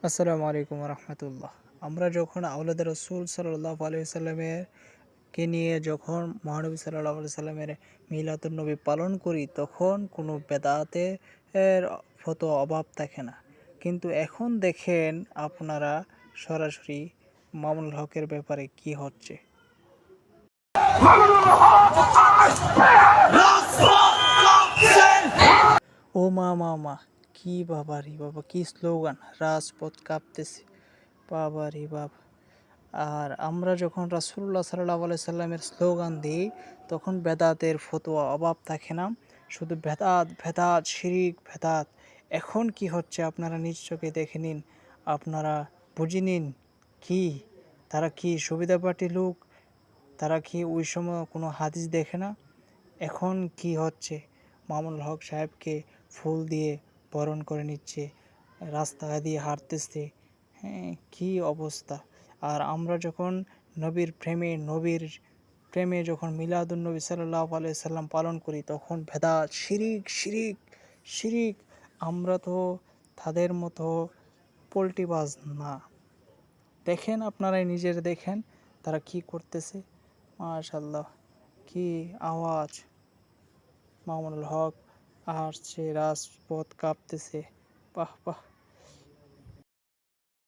আসসালামু আলাইকুম রহমতুল্লাহ। আমরা যখন আওলাদ রসুল সাল্লাল্লাহু আলাইহি সাল্লামের কে নিয়ে যখন মহানবী সাল্লাল্লাহু আলাইহি সাল্লামের মিলাদুন নবী পালন করি, তখন কোনো বেদাতের অভাব থাকে না। কিন্তু এখন দেখেন আপনারা সরাসরি মামুনুল হকের ব্যাপারে কি হচ্ছে। ও মা মা মা, কি বাবা রে বাবা, কি স্লোগান! রাজপথ কাঁপতেছে, বাবা রে বাবা। আর আমরা যখন রাসূলুল্লাহ সাল্লাল্লাহু আলাইহি সাল্লামের স্লোগান দিই, তখন বেদাতের ফতোয়া অভাব থাকে না। শুধু ভেদাত ভেদাত, শিরিক ভেদাত। এখন কি হচ্ছে আপনারা নিজ চোখে দেখে নিন, আপনারা বুঝে নিন। কি তারা কি সুবিধা পার্টি লোক? তারা কি ওই সময় কোনো হাদিস দেখে না? এখন কি হচ্ছে, মামুনুল হক সাহেবকে ফুল দিয়ে বরণ করে নিচ্ছে, রাস্তা দিয়ে হাঁটতেছে। হ্যাঁ, কি অবস্থা! আর আমরা যখন নবীর প্রেমে যখন মিলাদুন নবী সাল্লাল্লাহু আলাইহি সাল্লাম পালন করি, তখন ভেদাত, শিরিক শিরিক শিরিক। আমরা তো তাদের মতো পোল্টিবাজ না। দেখেন, আপনারাই নিজের দেখেন তারা কি করতেছে। মাশাআল্লাহ, কি আওয়াজ! মামুনুল হক আসছে, রাজপথ কাঁপতেছে। বাহ বাহ।